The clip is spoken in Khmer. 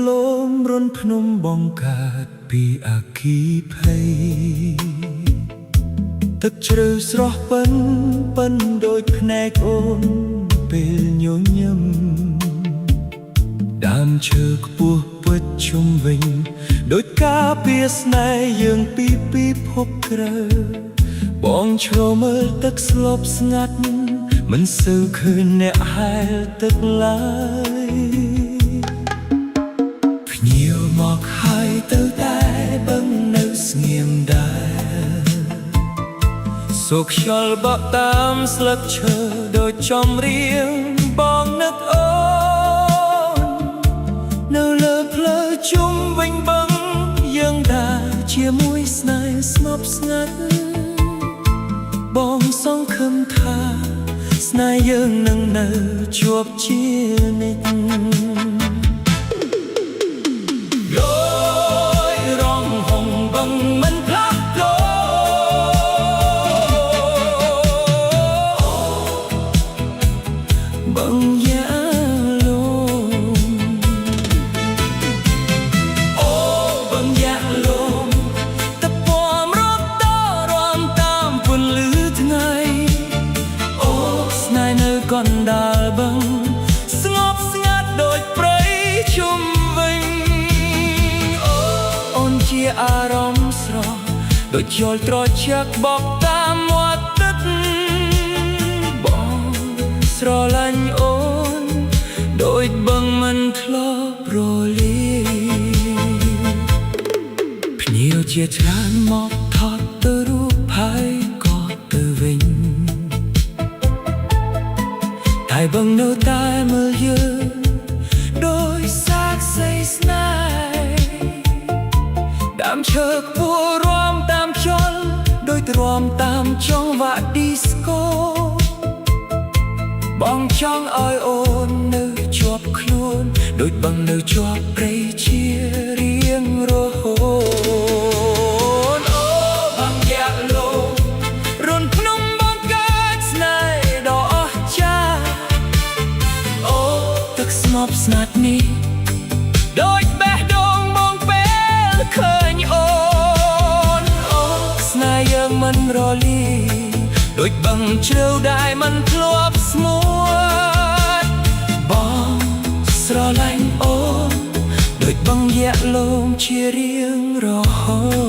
លមរុនភ្នំបងកើតពីអគ្គីភ័យទឹកជ្រៅស្រស់ប៉ិនដូចភ្នែកអូនពេលញញឹមដើមឈើខ្ពស់ពិតជុំវិញដូចការពារស្នេហ៍យើងពីពិភពក្រៅបងឆ្លមើលទឹកស្លប់ស្ងាត់មិនសូវឃើញអ្នកហែលទឹកឡើយភ្ញៀវមកហើយទៅតែបឹងនៅស្ងៀមដែរសូរខ្យល់បក់តាមស្លឹកឈើដូចចំរៀងបងនឹកអូននៅលើផ្លូវជុំវិញបឹងយើងដើរជាមួយស្នេហ៍ស្ងប់ស្ងាត់បងសង្ឃឹមថាស្នេហ៍យើងនឹងនៅជាប់ជានិច្ចដោយរងហងបឹងមិនផ្លាស់ប្ដូរបឹងយ៉ាឡូមអូបឹងយ៉ាឡូមតែពំរត់តរំតាមពន្លឺថ្ងៃអូស្នេហ៍នៅកណ្ដាលបឹងស្ងប់ស្ងាត់ដូចព្រៃជុំវិញអូនជាអារម្មណ៍ស្រស់ដូចយល់ត្រជាក់បកតាមមាត់ទឹកបងស្រឡាញ់អូនដូចបឹងមិនធ្លាប់រលាយភ្ញៀវជាច្រើនមកថតទៅរូបហើយក៏ទៅវិញតែបឹងនៅតែមើលយើងដោយសាកសីស្នេហ៍ដើមឈើខ្ពស់រាំតាមខ្យល់ដោយទ្រាំតាមចង្វាក់ឌីស្កូបងចង់ឲ្យអូននៅជាប់ខ្លួនដូចបឹងនៅជាប់ព្រៃជារៀងរហូតអូបឹងយ៉ាឡូមរុនភ្នំបងកើតស្នេហ៍ដ៏អស្ចារ្យអូទឹកស្ងប់ស្ងាត់នេះដូចបេះដូងបងពេលឃើញអូនអូស្នេហ៍យើងមិនរលាយដូចបឹងជ្រៅដែលមិនធ្លាប់ស្មួតបងស្រឡាញ់អូនដូចបឹងយ៉ាឡូមជារៀងរហូត